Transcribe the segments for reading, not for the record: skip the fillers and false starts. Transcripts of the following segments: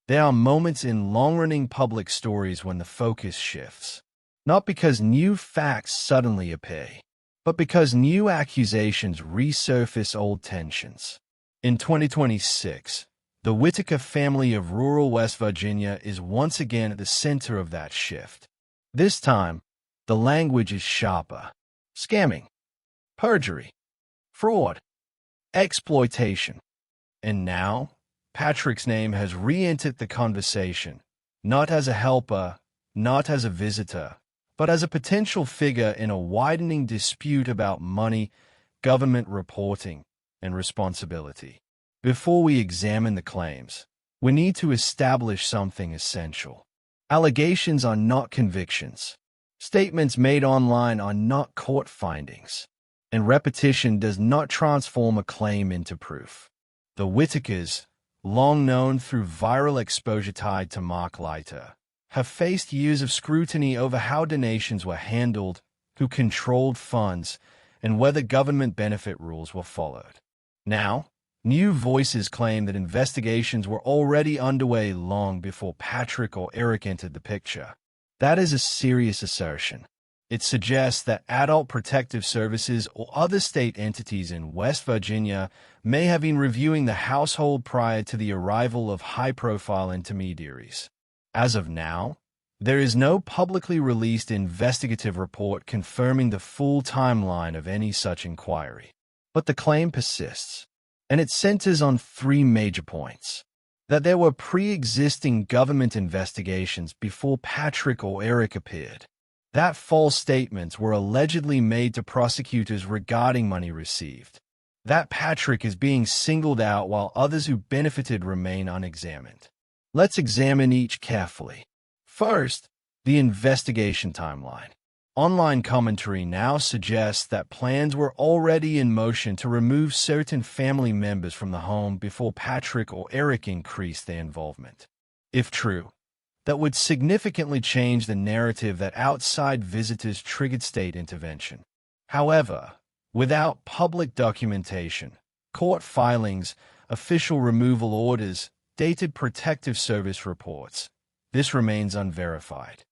There are moments in long-running public stories when the focus shifts, not because new facts suddenly appear, but because new accusations resurface old tensions. In 2026, the Whittaker family of rural West Virginia is once again at the center of that shift. This time, the language is sharper. Scamming, perjury, fraud, exploitation. And now, Patrick's name has re-entered the conversation, not as a helper, not as a visitor, but as a potential figure in a widening dispute about money, government reporting, and responsibility. Before we examine the claims, we need to establish something essential. Allegations are not convictions. Statements made online are not court findings, and repetition does not transform a claim into proof. The Whittakers, long known through viral exposure tied to Mark Laita, have faced years of scrutiny over how donations were handled, who controlled funds, and whether government benefit rules were followed. Now, new voices claim that investigations were already underway long before Patrick or Eric entered the picture. That is a serious assertion. It suggests that Adult Protective Services or other state entities in West Virginia may have been reviewing the household prior to the arrival of high-profile intermediaries. As of now, there is no publicly released investigative report confirming the full timeline of any such inquiry. But the claim persists, and it centers on three major points. That there were pre-existing government investigations before Patrick or Eric appeared. That false statements were allegedly made to prosecutors regarding money received. That Patrick is being singled out while others who benefited remain unexamined. Let's examine each carefully. First, the investigation timeline. Online commentary now suggests that plans were already in motion to remove certain family members from the home before Patrick or Eric increased their involvement. If true, that would significantly change the narrative that outside visitors triggered state intervention. However, without public documentation, court filings, official removal orders, dated protective service reports, this remains unverified.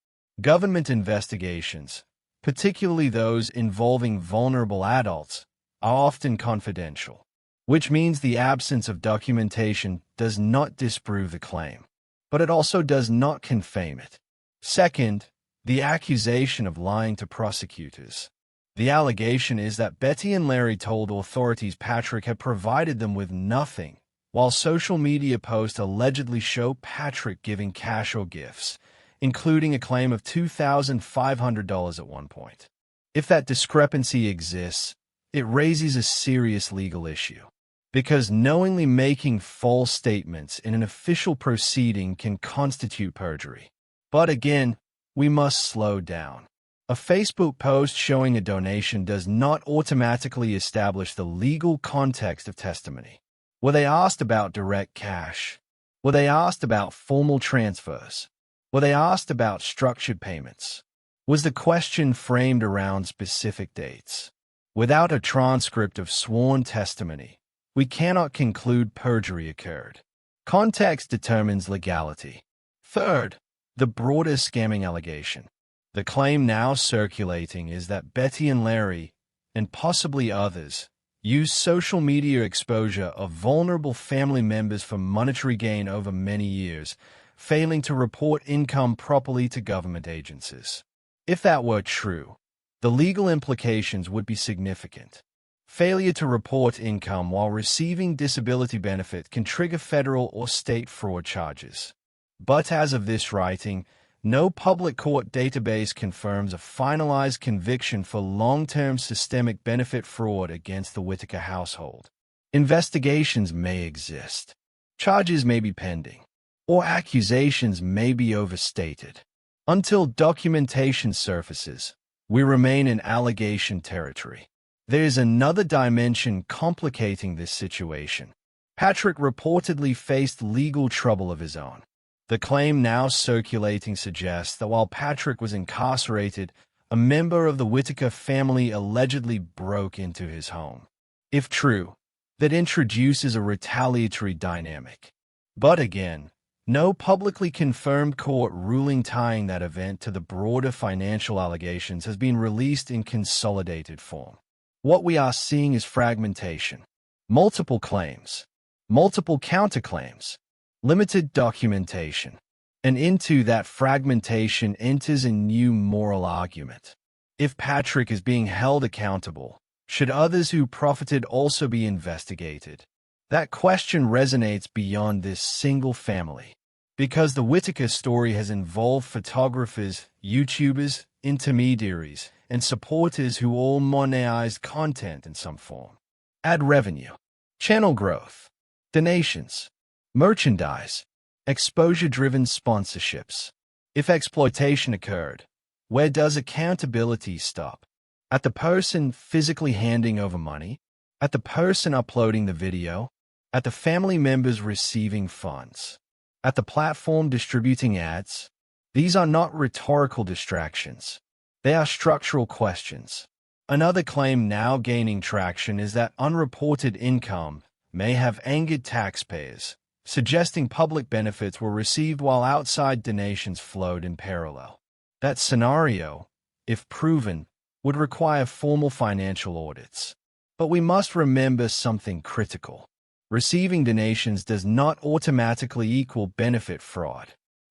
Government investigations, particularly those involving vulnerable adults, are often confidential, which means the absence of documentation does not disprove the claim, but it also does not confirm it. Second, the accusation of lying to prosecutors. The allegation is that Betty and Larry told authorities Patrick had provided them with nothing, while social media posts allegedly show Patrick giving cash or gifts, including a claim of $2,500 at one point. If that discrepancy exists, it raises a serious legal issue, because knowingly making false statements in an official proceeding can constitute perjury. But again, we must slow down. A Facebook post showing a donation does not automatically establish the legal context of testimony. Were they asked about direct cash? Were they asked about formal transfers? Were they asked about structured payments? Was the question framed around specific dates? Without a transcript of sworn testimony, we cannot conclude perjury occurred. Context determines legality. Third, the broader scamming allegation. The claim now circulating is that Betty and Larry, and possibly others, used social media exposure of vulnerable family members for monetary gain over many years, failing to report income properly to government agencies. If that were true, the legal implications would be significant. Failure to report income while receiving disability benefit can trigger federal or state fraud charges. But as of this writing, no public court database confirms a finalized conviction for long-term systemic benefit fraud against the Whittaker household. Investigations may exist. Charges may be pending, or accusations may be overstated. Until documentation surfaces, we remain in allegation territory. There is another dimension complicating this situation. Patrick reportedly faced legal trouble of his own. The claim now circulating suggests that while Patrick was incarcerated, a member of the Whittaker family allegedly broke into his home. If true, that introduces a retaliatory dynamic. But again, No publicly confirmed court ruling tying that event to the broader financial allegations has been released in consolidated form. What we are seeing is fragmentation. Multiple claims, multiple counterclaims, limited documentation. And into that fragmentation enters a new moral argument. If Patrick is being held accountable, should others who profited also be investigated? That question resonates beyond this single family. Because the Whittaker story has involved photographers, YouTubers, intermediaries, and supporters who all monetized content in some form. Ad revenue, channel growth, donations, merchandise, exposure-driven sponsorships. If exploitation occurred, where does accountability stop? At the person physically handing over money? At the person uploading the video? At the family members receiving funds? At the platform distributing ads? These are not rhetorical distractions. They are structural questions. Another claim now gaining traction is that unreported income may have angered taxpayers, suggesting public benefits were received while outside donations flowed in parallel. That scenario, if proven, would require formal financial audits. But we must remember something critical. Receiving donations does not automatically equal benefit fraud.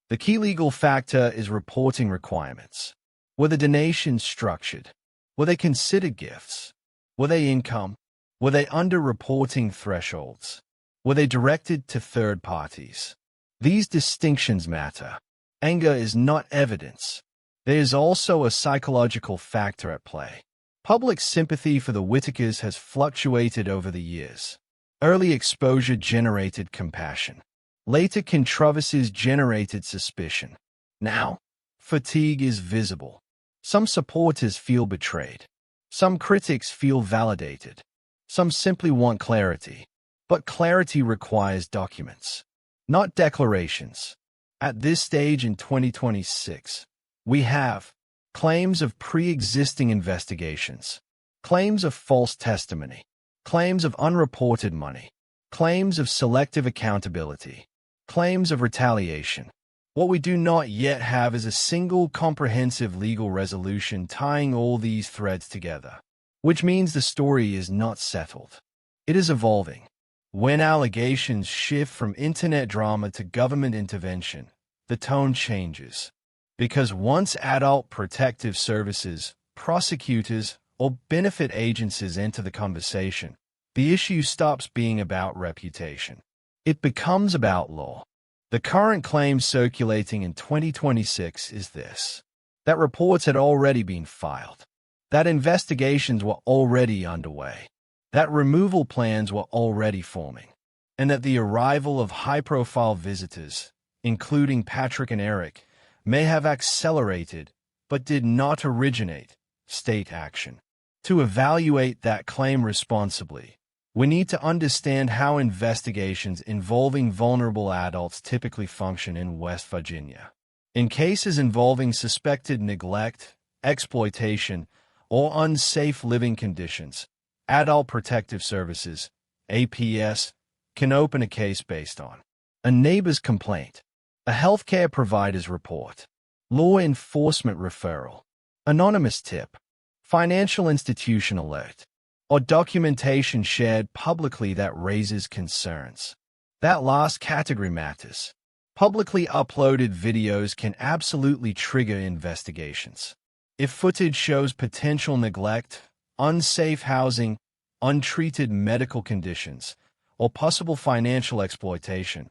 The key legal factor is reporting requirements. Were the donations structured? Were they considered gifts? Were they income? Were they under reporting thresholds? Were they directed to third parties? These distinctions matter. Anger is not evidence. There is also a psychological factor at play. Public sympathy for the Whittakers has fluctuated over the years. Early exposure generated compassion. Later controversies generated suspicion. Now, fatigue is visible. Some supporters feel betrayed. Some critics feel validated. Some simply want clarity. But clarity requires documents, not declarations. At this stage in 2026, we have claims of pre-existing investigations, claims of false testimony, claims of unreported money, claims of selective accountability, claims of retaliation. What we do not yet have is a single comprehensive legal resolution tying all these threads together, which means the story is not settled. It is evolving. When allegations shift from internet drama to government intervention, the tone changes. Because once adult protective services, prosecutors, or benefit agencies enter the conversation, the issue stops being about reputation. It becomes about law. The current claim circulating in 2026 is this: that reports had already been filed, that investigations were already underway, that removal plans were already forming, and that the arrival of high-profile visitors, including Patrick and Eric, may have accelerated, but did not originate, state action. To evaluate that claim responsibly, we need to understand how investigations involving vulnerable adults typically function in West Virginia. In cases involving suspected neglect, exploitation, or unsafe living conditions, Adult Protective Services, APS, can open a case based on a neighbor's complaint, a healthcare provider's report, law enforcement referral, anonymous tip, financial institution alert, or documentation shared publicly that raises concerns. That last category matters. Publicly uploaded videos can absolutely trigger investigations. If footage shows potential neglect, unsafe housing, untreated medical conditions, or possible financial exploitation,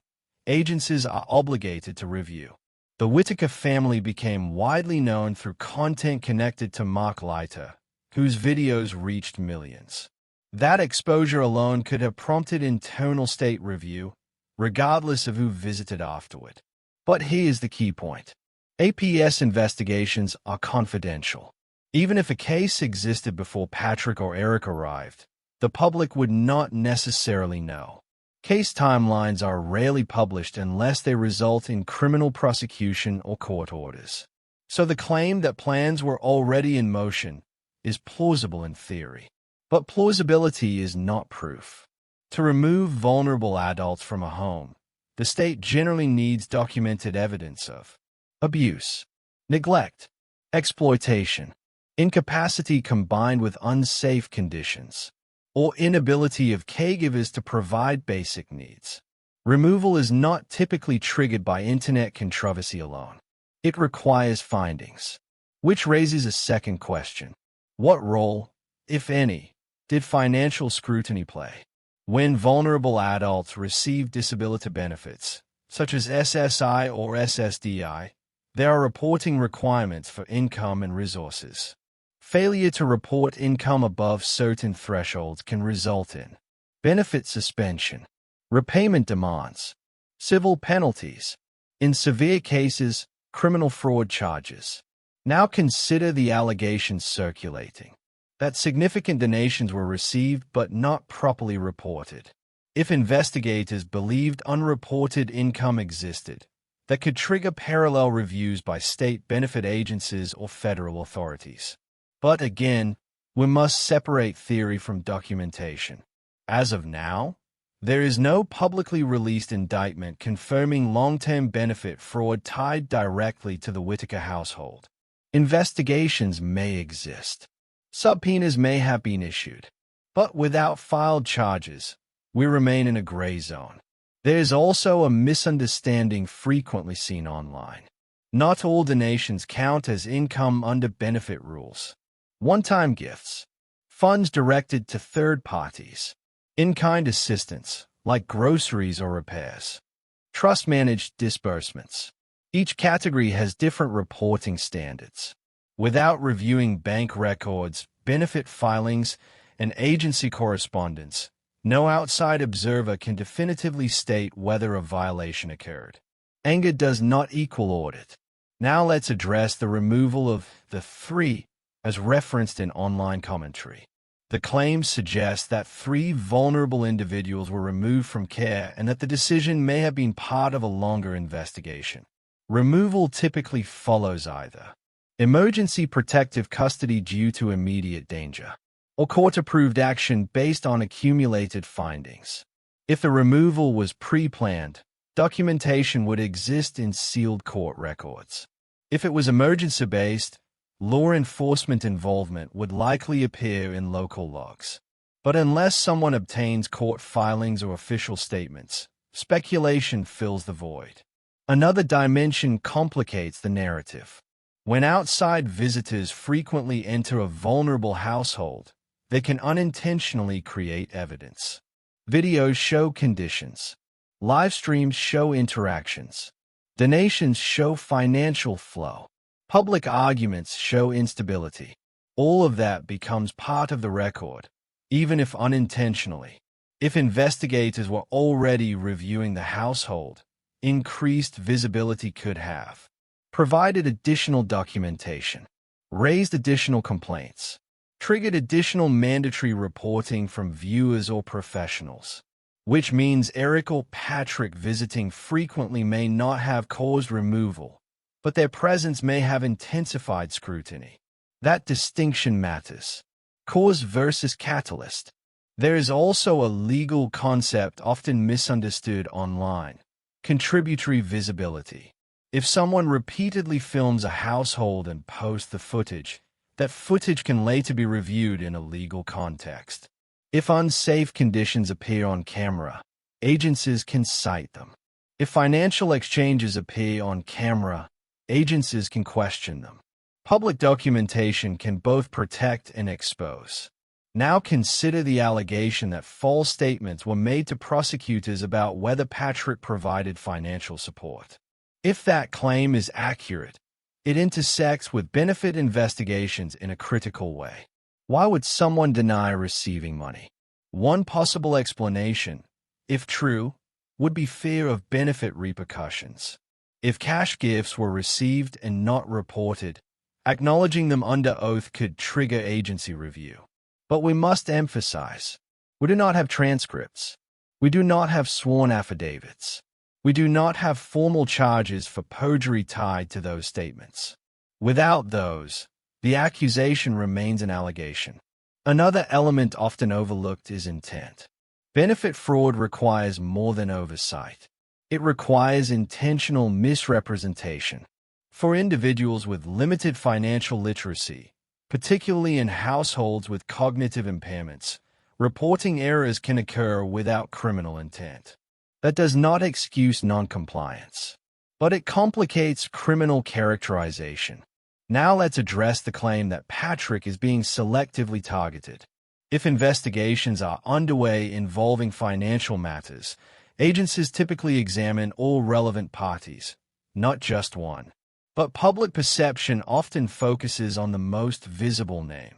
agencies are obligated to review. The Whittaker family became widely known through content connected to Mark Laita, whose videos reached millions. That exposure alone could have prompted internal state review, regardless of who visited afterward. But here's the key point. APS investigations are confidential. Even if a case existed before Patrick or Eric arrived, the public would not necessarily know. Case timelines are rarely published unless they result in criminal prosecution or court orders. So the claim that plans were already in motion is plausible in theory. But plausibility is not proof. To remove vulnerable adults from a home, the state generally needs documented evidence of abuse, neglect, exploitation, incapacity combined with unsafe conditions, or inability of caregivers to provide basic needs. Removal is not typically triggered by internet controversy alone. It requires findings, which raises a second question. What role, if any, did financial scrutiny play? When vulnerable adults receive disability benefits, such as SSI or SSDI, there are reporting requirements for income and resources. Failure to report income above certain thresholds can result in benefit suspension, repayment demands, civil penalties, in severe cases, criminal fraud charges. Now consider the allegations circulating that significant donations were received but not properly reported. If investigators believed unreported income existed, that could trigger parallel reviews by state benefit agencies or federal authorities. But again, we must separate theory from documentation. As of now, there is no publicly released indictment confirming long-term benefit fraud tied directly to the Whittaker household. Investigations may exist. Subpoenas may have been issued. But without filed charges, we remain in a gray zone. There is also a misunderstanding frequently seen online. Not all donations count as income under benefit rules. One-time gifts, funds directed to third parties, in-kind assistance, like groceries or repairs, trust-managed disbursements. Each category has different reporting standards. Without reviewing bank records, benefit filings, and agency correspondence, no outside observer can definitively state whether a violation occurred. Anger does not equal audit. Now let's address the removal of the three as referenced in online commentary. The claims suggest that 3 vulnerable individuals were removed from care and that the decision may have been part of a longer investigation. Removal typically follows either emergency protective custody due to immediate danger, or court-approved action based on accumulated findings. If the removal was pre-planned, documentation would exist in sealed court records. If it was emergency-based, law enforcement involvement would likely appear in local logs. But unless someone obtains court filings or official statements, speculation fills the void. Another dimension complicates the narrative. When outside visitors frequently enter a vulnerable household, they can unintentionally create evidence. Videos show conditions. Live streams show interactions. Donations show financial flow. Public arguments show instability. All of that becomes part of the record, even if unintentionally. If investigators were already reviewing the household, increased visibility could have provided additional documentation, raised additional complaints, triggered additional mandatory reporting from viewers or professionals, which means Eric or Patrick visiting frequently may not have caused removal, but their presence may have intensified scrutiny. That distinction matters. Cause versus catalyst. There is also a legal concept often misunderstood online: contributory visibility. If someone repeatedly films a household and posts the footage, that footage can later be reviewed in a legal context. If unsafe conditions appear on camera, agencies can cite them. If financial exchanges appear on camera, agencies can question them. Public documentation can both protect and expose. Now consider the allegation that false statements were made to prosecutors about whether Patrick provided financial support. If that claim is accurate, it intersects with benefit investigations in a critical way. Why would someone deny receiving money? One possible explanation, if true, would be fear of benefit repercussions. If cash gifts were received and not reported, acknowledging them under oath could trigger agency review. But we must emphasize, we do not have transcripts. We do not have sworn affidavits. We do not have formal charges for perjury tied to those statements. Without those, the accusation remains an allegation. Another element often overlooked is intent. Benefit fraud requires more than oversight. It requires intentional misrepresentation. For individuals with limited financial literacy, particularly in households with cognitive impairments, reporting errors can occur without criminal intent. That does not excuse noncompliance, but it complicates criminal characterization. Now let's address the claim that Patrick is being selectively targeted. If investigations are underway involving financial matters, agencies typically examine all relevant parties, not just one. But public perception often focuses on the most visible name.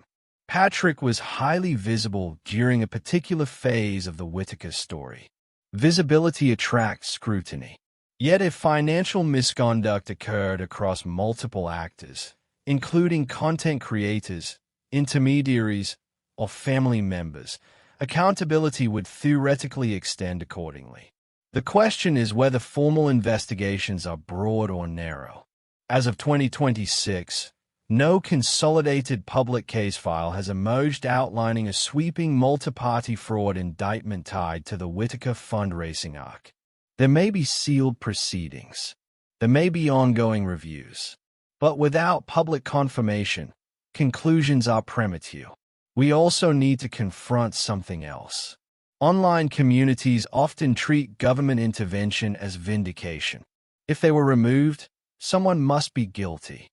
Patrick was highly visible during a particular phase of the Whittaker story. Visibility attracts scrutiny. Yet if financial misconduct occurred across multiple actors, including content creators, intermediaries, or family members, accountability would theoretically extend accordingly. The question is whether formal investigations are broad or narrow. As of 2026, no consolidated public case file has emerged outlining a sweeping multi-party fraud indictment tied to the Whittaker fundraising arc. There may be sealed proceedings. There may be ongoing reviews. But without public confirmation, conclusions are premature. We also need to confront something else. Online communities often treat government intervention as vindication. If they were removed, someone must be guilty.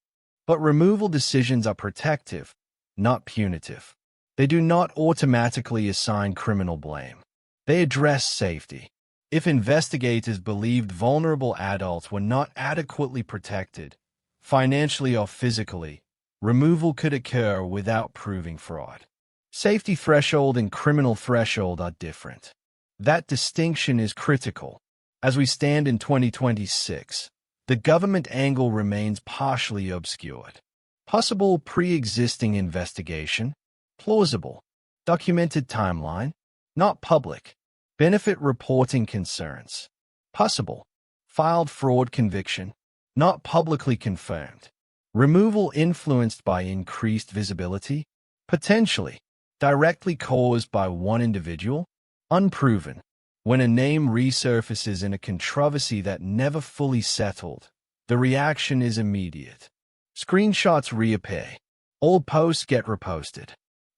But removal decisions are protective, not punitive. They do not automatically assign criminal blame. They address safety. If investigators believed vulnerable adults were not adequately protected, financially or physically, removal could occur without proving fraud. Safety threshold and criminal threshold are different. That distinction is critical. As we stand in 2026, the government angle remains partially obscured. Possible pre-existing investigation, plausible, documented timeline, not public, benefit reporting concerns, possible, filed fraud conviction, not publicly confirmed, removal influenced by increased visibility, potentially, directly caused by one individual, unproven. When a name resurfaces in a controversy that never fully settled, the reaction is immediate. Screenshots reappear. Old posts get reposted.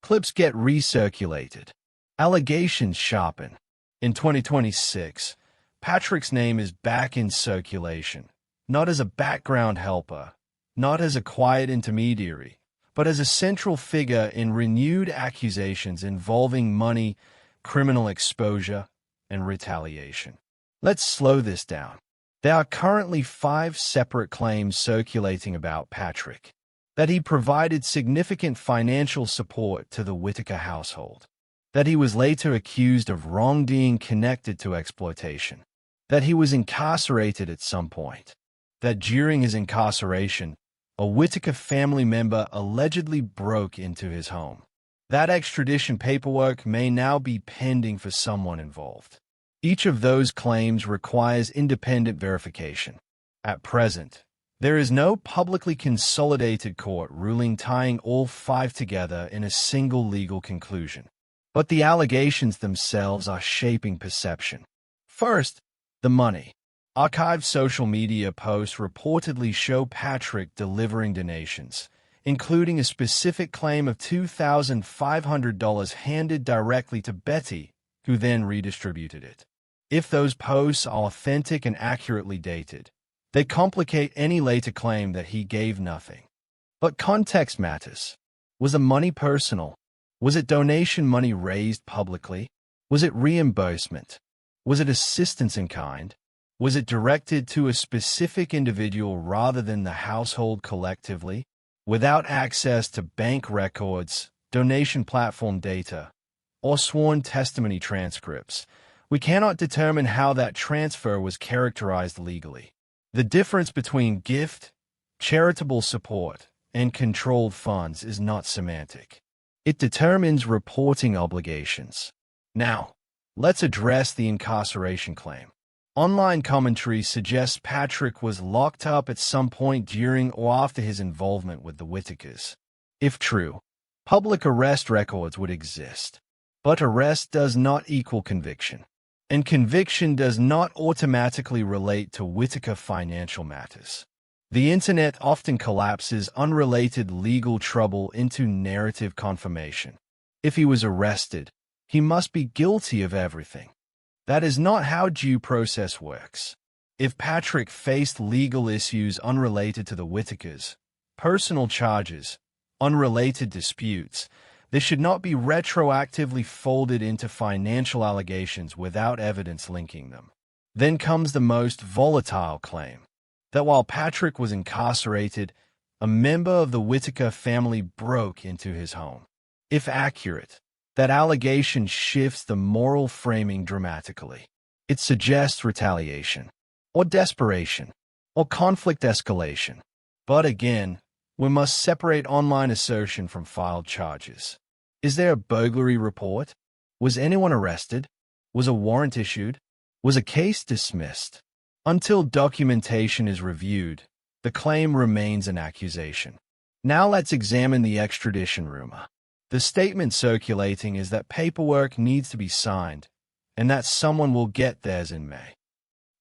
Clips get recirculated. Allegations sharpen. In 2026, Patrick's name is back in circulation, not as a background helper, not as a quiet intermediary, but as a central figure in renewed accusations involving money, criminal exposure, and retaliation. Let's slow this down. There are currently 5 separate claims circulating about Patrick. That he provided significant financial support to the Whittaker household. That he was later accused of wrongdoing connected to exploitation. That he was incarcerated at some point. That during his incarceration, a Whittaker family member allegedly broke into his home. That extradition paperwork may now be pending for someone involved. Each of those claims requires independent verification. At present, there is no publicly consolidated court ruling tying all 5 together in a single legal conclusion. But the allegations themselves are shaping perception. First, the money. Archived social media posts reportedly show Patrick delivering donations, including a specific claim of $2,500 handed directly to Betty, who then redistributed it. If those posts are authentic and accurately dated, they complicate any later claim that he gave nothing. But context matters. Was the money personal? Was it donation money raised publicly? Was it reimbursement? Was it assistance in kind? Was it directed to a specific individual rather than the household collectively? Without access to bank records, donation platform data, or sworn testimony transcripts, we cannot determine how that transfer was characterized legally. The difference between gift, charitable support, and controlled funds is not semantic. It determines reporting obligations. Now, let's address the incarceration claim. Online commentary suggests Patrick was locked up at some point during or after his involvement with the Whittakers. If true, public arrest records would exist. But arrest does not equal conviction. and conviction does not automatically relate to Whittaker financial matters. The internet often collapses unrelated legal trouble into narrative confirmation. If he was arrested, he must be guilty of everything. That is not how due process works. If Patrick faced legal issues unrelated to the Whittakers, personal charges, unrelated disputes, they should not be retroactively folded into financial allegations without evidence linking them. Then comes the most volatile claim, that while Patrick was incarcerated, a member of the Whittaker family broke into his home. If accurate, that allegation shifts the moral framing dramatically. It suggests retaliation, or desperation, or conflict escalation. But again, we must separate online assertion from filed charges. Is there a burglary report? Was anyone arrested? Was a warrant issued? Was a case dismissed? Until documentation is reviewed, the claim remains an accusation. Now let's examine the extradition rumor. The statement circulating is that paperwork needs to be signed, and that someone will get theirs in May.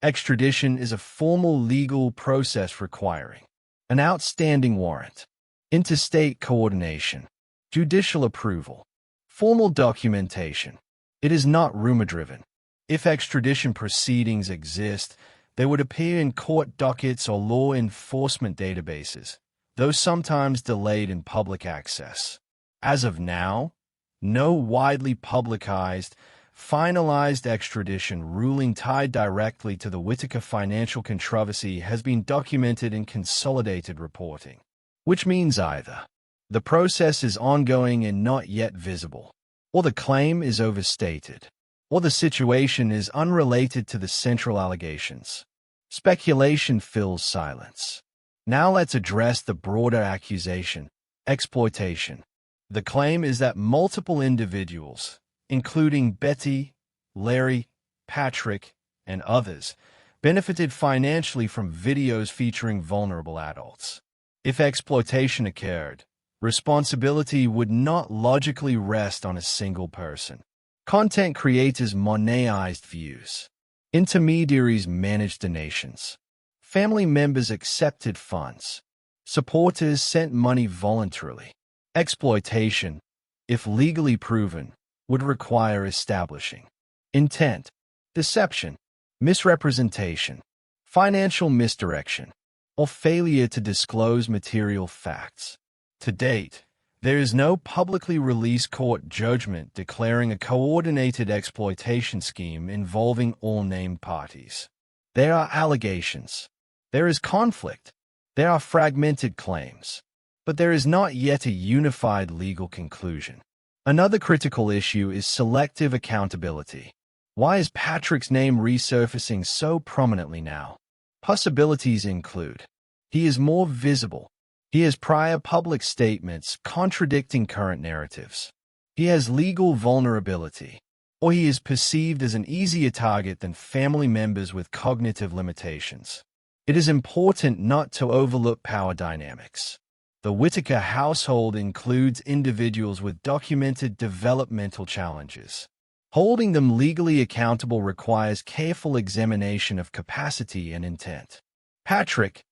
Extradition is a formal legal process requiring an outstanding warrant, interstate coordination, judicial approval, formal documentation. It is not rumor-driven. If extradition proceedings exist, they would appear in court dockets or law enforcement databases, though sometimes delayed in public access. As of now, no widely publicized, finalized extradition ruling tied directly to the Whittaker financial controversy has been documented in consolidated reporting, which means either the process is ongoing and not yet visible, or the claim is overstated, or the situation is unrelated to the central allegations. Speculation fills silence. Now let's address the broader accusation, exploitation. The claim is that multiple individuals, including Betty, Larry, Patrick, and others, benefited financially from videos featuring vulnerable adults. If exploitation occurred, responsibility would not logically rest on a single person. Content creators monetized views. Intermediaries managed donations. Family members accepted funds. Supporters sent money voluntarily. Exploitation, if legally proven, would require establishing intent, deception, misrepresentation, financial misdirection, or failure to disclose material facts. To date, there is no publicly released court judgment declaring a coordinated exploitation scheme involving all named parties. There are allegations. There is conflict. There are fragmented claims. But there is not yet a unified legal conclusion. Another critical issue is selective accountability. Why is Patrick's name resurfacing so prominently now? Possibilities include: he is more visible. He has prior public statements contradicting current narratives. He has legal vulnerability. Or he is perceived as an easier target than family members with cognitive limitations. It is important not to overlook power dynamics. The Whittaker household includes individuals with documented developmental challenges. Holding them legally accountable requires careful examination of capacity and intent. Patrick,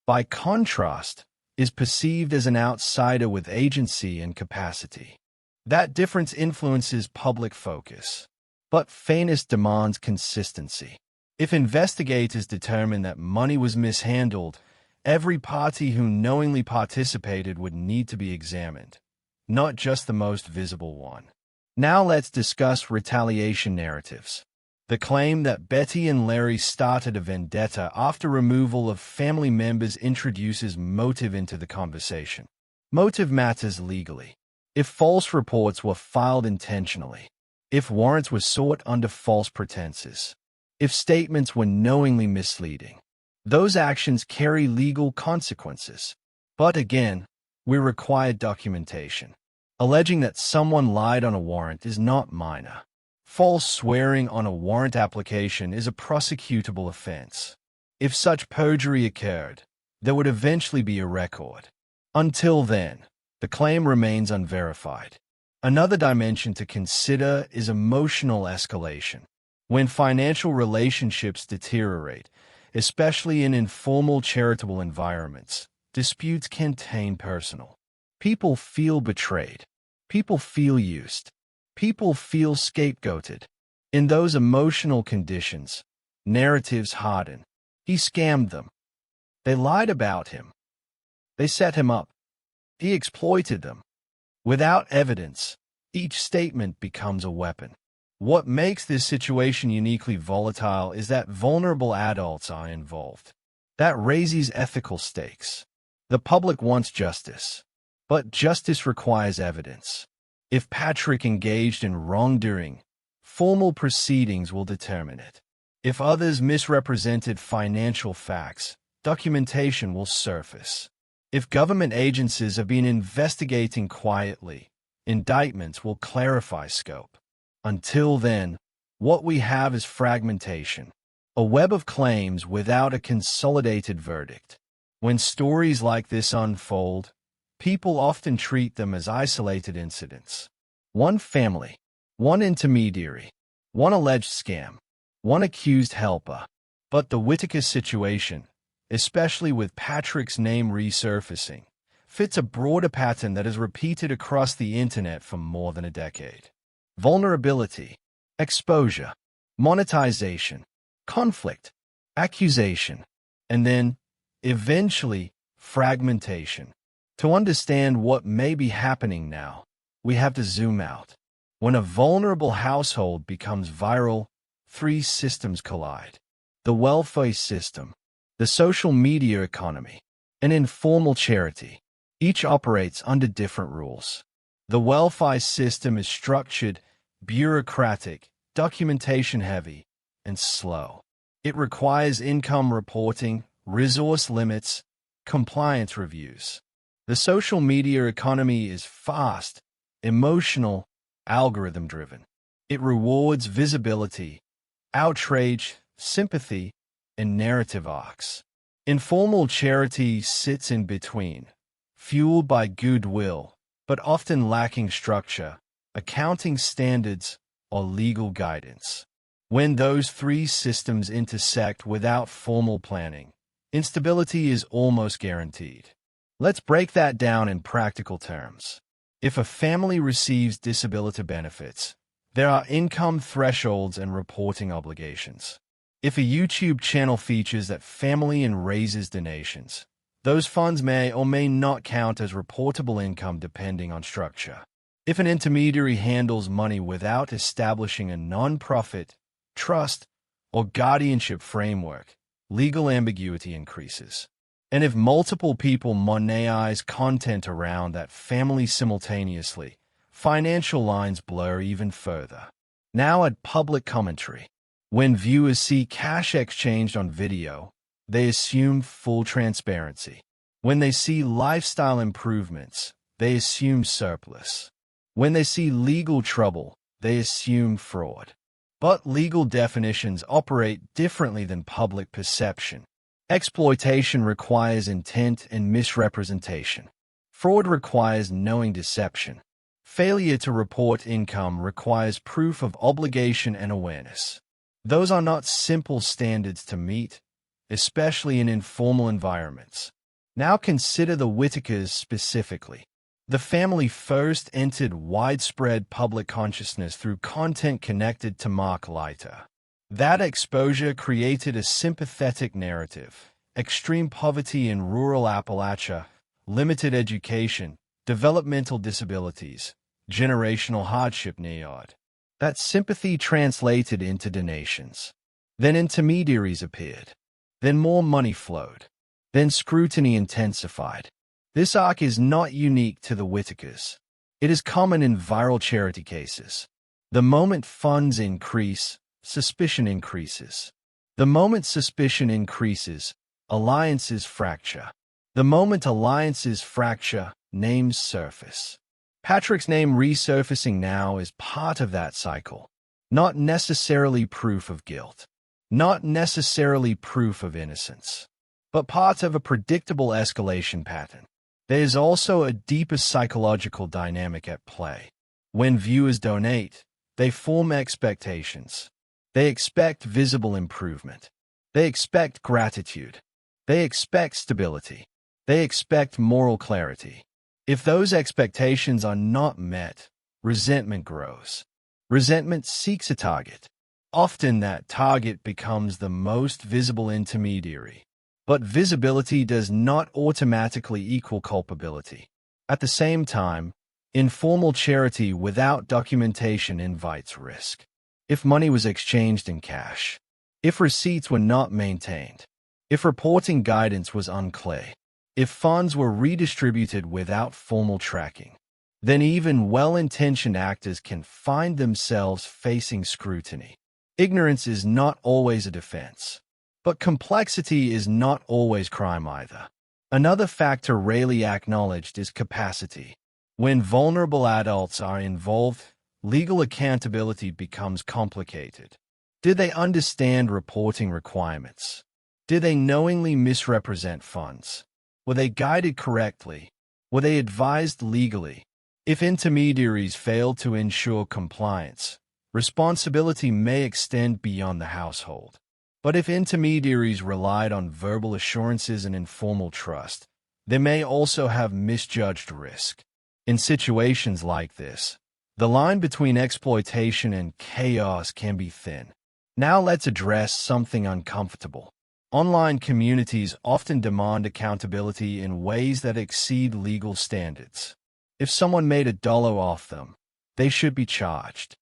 by contrast, is perceived as an outsider with agency and capacity. That difference influences public focus. But fairness demands consistency. If investigators determine that money was mishandled, every party who knowingly participated would need to be examined, not just the most visible one. Now let's discuss retaliation narratives. The claim that Betty and Larry started a vendetta after removal of family members introduces motive into the conversation. Motive matters legally. If false reports were filed intentionally, if warrants were sought under false pretenses, if statements were knowingly misleading, those actions carry legal consequences. But again, we require documentation. Alleging that someone lied on a warrant is not minor. False swearing on a warrant application is a prosecutable offense. If such perjury occurred, there would eventually be a record. Until then, the claim remains unverified. Another dimension to consider is emotional escalation. When financial relationships deteriorate, especially in informal charitable environments, disputes can turn personal. People feel betrayed. People feel used. People feel scapegoated. In those emotional conditions, narratives harden. He scammed them. They lied about him. They set him up. He exploited them. Without evidence, each statement becomes a weapon. What makes this situation uniquely volatile is that vulnerable adults are involved. That raises ethical stakes. The public wants justice, but justice requires evidence. If Patrick engaged in wrongdoing, formal proceedings will determine it. If others misrepresented financial facts, documentation will surface. If government agencies have been investigating quietly, indictments will clarify scope. Until then, what we have is fragmentation, a web of claims without a consolidated verdict. When stories like this unfold, people often treat them as isolated incidents. One family, one intermediary, one alleged scam, one accused helper. But the Whittaker situation, especially with Patrick's name resurfacing, fits a broader pattern that is repeated across the internet for more than a decade. Vulnerability, exposure, monetization, conflict, accusation, and then, eventually, fragmentation. To understand what may be happening now, we have to zoom out. When a vulnerable household becomes viral, three systems collide. The welfare system, the social media economy, and informal charity. Each operates under different rules. The welfare system is structured, bureaucratic, documentation-heavy, and slow. It requires income reporting, resource limits, compliance reviews. The social media economy is fast, emotional, algorithm-driven. It rewards visibility, outrage, sympathy, and narrative arcs. Informal charity sits in between, fueled by goodwill, but often lacking structure, accounting standards, or legal guidance. When those three systems intersect without formal planning, instability is almost guaranteed. Let's break that down in practical terms. If a family receives disability benefits, there are income thresholds and reporting obligations. If a YouTube channel features that family and raises donations, those funds may or may not count as reportable income depending on structure. If an intermediary handles money without establishing a non-profit, trust, or guardianship framework, legal ambiguity increases. And if multiple people monetize content around that family simultaneously, financial lines blur even further. Now add public commentary. When viewers see cash exchanged on video, they assume full transparency. When they see lifestyle improvements, they assume surplus. When they see legal trouble, they assume fraud. But legal definitions operate differently than public perception. Exploitation requires intent and misrepresentation. Fraud requires knowing deception. Failure to report income requires proof of obligation and awareness. Those are not simple standards to meet, especially in informal environments. Now consider the Whittakers specifically. The family first entered widespread public consciousness through content connected to Mark Laita. That exposure created a sympathetic narrative: extreme poverty in rural Appalachia, limited education, developmental disabilities, generational hardship near. That sympathy translated into donations. Then intermediaries appeared. Then more money flowed. Then scrutiny intensified. This arc is not unique to the Whittakers. It is common in viral charity cases. The moment funds increase, suspicion increases. The moment suspicion increases, alliances fracture. The moment alliances fracture, names surface. Patrick's name resurfacing now is part of that cycle. Not necessarily proof of guilt. Not necessarily proof of innocence. But part of a predictable escalation pattern. There is also a deeper psychological dynamic at play. When viewers donate, they form expectations. They expect visible improvement. They expect gratitude. They expect stability. They expect moral clarity. If those expectations are not met, resentment grows. Resentment seeks a target. Often that target becomes the most visible intermediary. But visibility does not automatically equal culpability. At the same time, informal charity without documentation invites risk. If money was exchanged in cash, if receipts were not maintained, if reporting guidance was unclear, if funds were redistributed without formal tracking, then even well-intentioned actors can find themselves facing scrutiny. Ignorance is not always a defense, but complexity is not always crime either. Another factor rarely acknowledged is capacity. When vulnerable adults are involved, legal accountability becomes complicated. Did they understand reporting requirements? Did they knowingly misrepresent funds? Were they guided correctly? Were they advised legally? If intermediaries fail to ensure compliance, responsibility may extend beyond the household. But if intermediaries relied on verbal assurances and informal trust, they may also have misjudged risk. In situations like this, the line between exploitation and chaos can be thin. Now let's address something uncomfortable. Online communities often demand accountability in ways that exceed legal standards. If someone made $1 off them, they should be charged.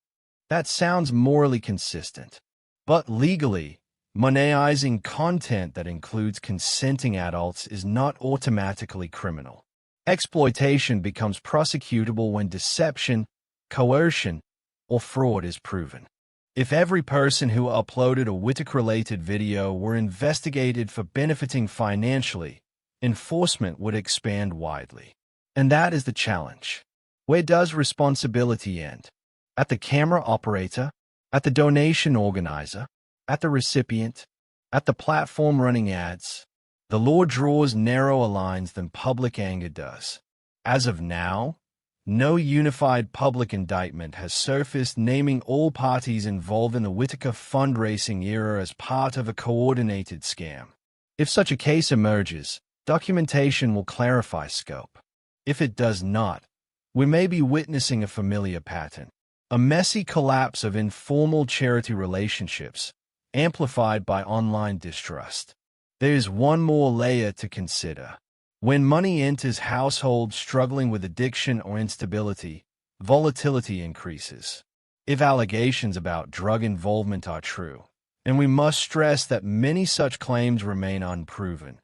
That sounds morally consistent. But legally, monetizing content that includes consenting adults is not automatically criminal. Exploitation becomes prosecutable when deception, coercion, or fraud is proven. If every person who uploaded a Whittaker-related video were investigated for benefiting financially, enforcement would expand widely. And that is the challenge. Where does responsibility end? At the camera operator? At the donation organizer? At the recipient? At the platform running ads? The law draws narrower lines than public anger does. As of now, no unified public indictment has surfaced naming all parties involved in the Whittaker fundraising era as part of a coordinated scam. If such a case emerges, documentation will clarify scope. If it does not, we may be witnessing a familiar pattern, a messy collapse of informal charity relationships, amplified by online distrust. There is one more layer to consider. When money enters households struggling with addiction or instability, volatility increases. If allegations about drug involvement are true, and we must stress that many such claims remain unproven,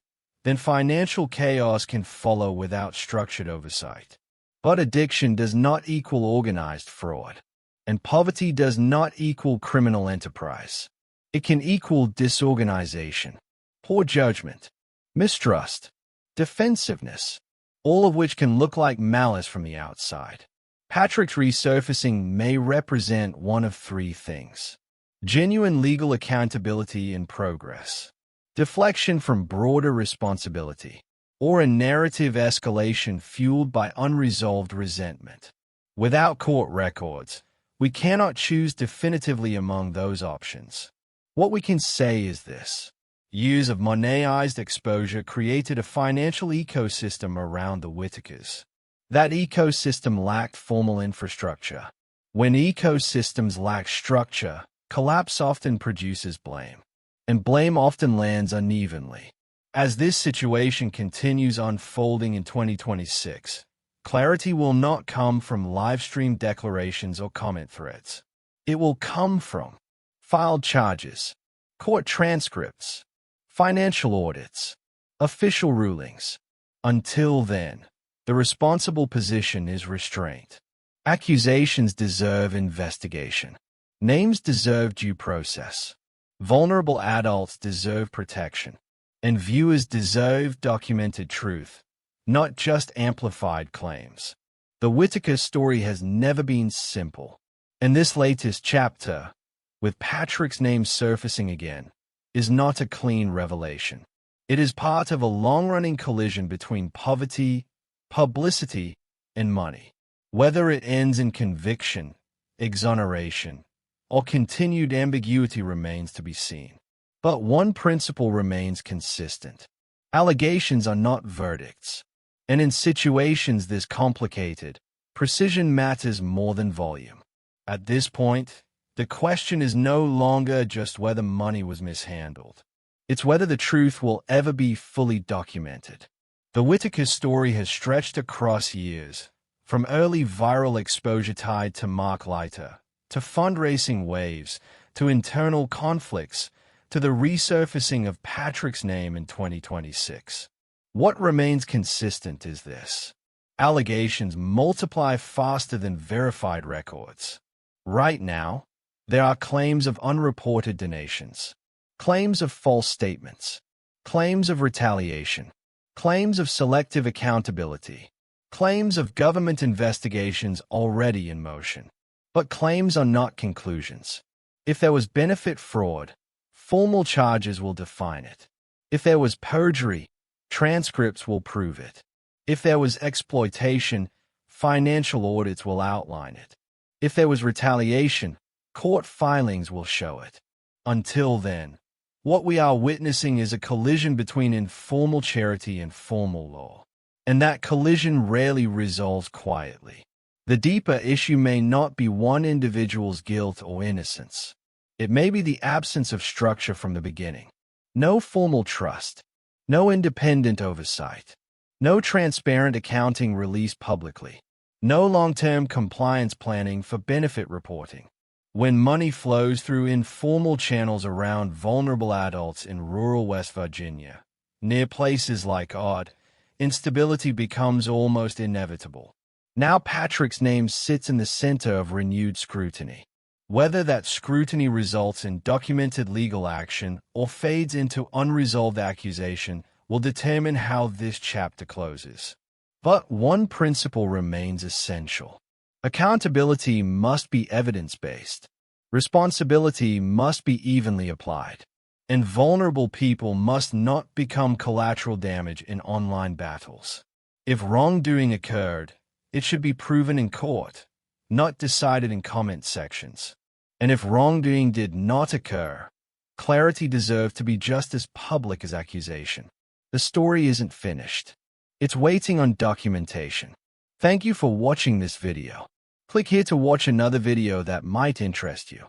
then financial chaos can follow without structured oversight. But addiction does not equal organized fraud, and poverty does not equal criminal enterprise. It can equal disorganization, poor judgment, mistrust, defensiveness, all of which can look like malice from the outside. Patrick's resurfacing may represent one of three things: genuine legal accountability in progress, deflection from broader responsibility, or a narrative escalation fueled by unresolved resentment. Without court records, we cannot choose definitively among those options. What we can say is this: years of monetized exposure created a financial ecosystem around the Whittakers. That ecosystem lacked formal infrastructure. When ecosystems lack structure, collapse often produces blame, and blame often lands unevenly. As this situation continues unfolding in 2026, clarity will not come from live-stream declarations or comment threads. It will come from filed charges, court transcripts, financial audits, official rulings. Until then, the responsible position is restraint. Accusations deserve investigation. Names deserve due process. Vulnerable adults deserve protection. And viewers deserve documented truth, not just amplified claims. The Whittaker story has never been simple. And this latest chapter, with Patrick's name surfacing again, is not a clean revelation. It is part of a long-running collision between poverty, publicity, and money. Whether it ends in conviction, exoneration, or continued ambiguity remains to be seen. But one principle remains consistent. Allegations are not verdicts. And in situations this complicated, precision matters more than volume. At this point, the question is no longer just whether money was mishandled. It's whether the truth will ever be fully documented. The Whittaker story has stretched across years, from early viral exposure tied to Mark Laita, to fundraising waves, to internal conflicts, to the resurfacing of Patrick's name in 2026. What remains consistent is this: allegations multiply faster than verified records. Right now, there are claims of unreported donations, claims of false statements, claims of retaliation, claims of selective accountability, claims of government investigations already in motion. But claims are not conclusions. If there was benefit fraud, formal charges will define it. If there was perjury, transcripts will prove it. If there was exploitation, financial audits will outline it. If there was retaliation, court filings will show it. Until then, what we are witnessing is a collision between informal charity and formal law. And that collision rarely resolves quietly. The deeper issue may not be one individual's guilt or innocence. It may be the absence of structure from the beginning. No formal trust, no independent oversight, no transparent accounting released publicly, no long-term compliance planning for benefit reporting. When money flows through informal channels around vulnerable adults in rural West Virginia, near places like Odd, instability becomes almost inevitable. Now Patrick's name sits in the center of renewed scrutiny. Whether that scrutiny results in documented legal action or fades into unresolved accusation will determine how this chapter closes. But one principle remains essential. Accountability must be evidence-based. Responsibility must be evenly applied. And vulnerable people must not become collateral damage in online battles. If wrongdoing occurred, it should be proven in court, not decided in comment sections. And if wrongdoing did not occur, clarity deserved to be just as public as accusation. The story isn't finished. It's waiting on documentation. Thank you for watching this video. Click here to watch another video that might interest you.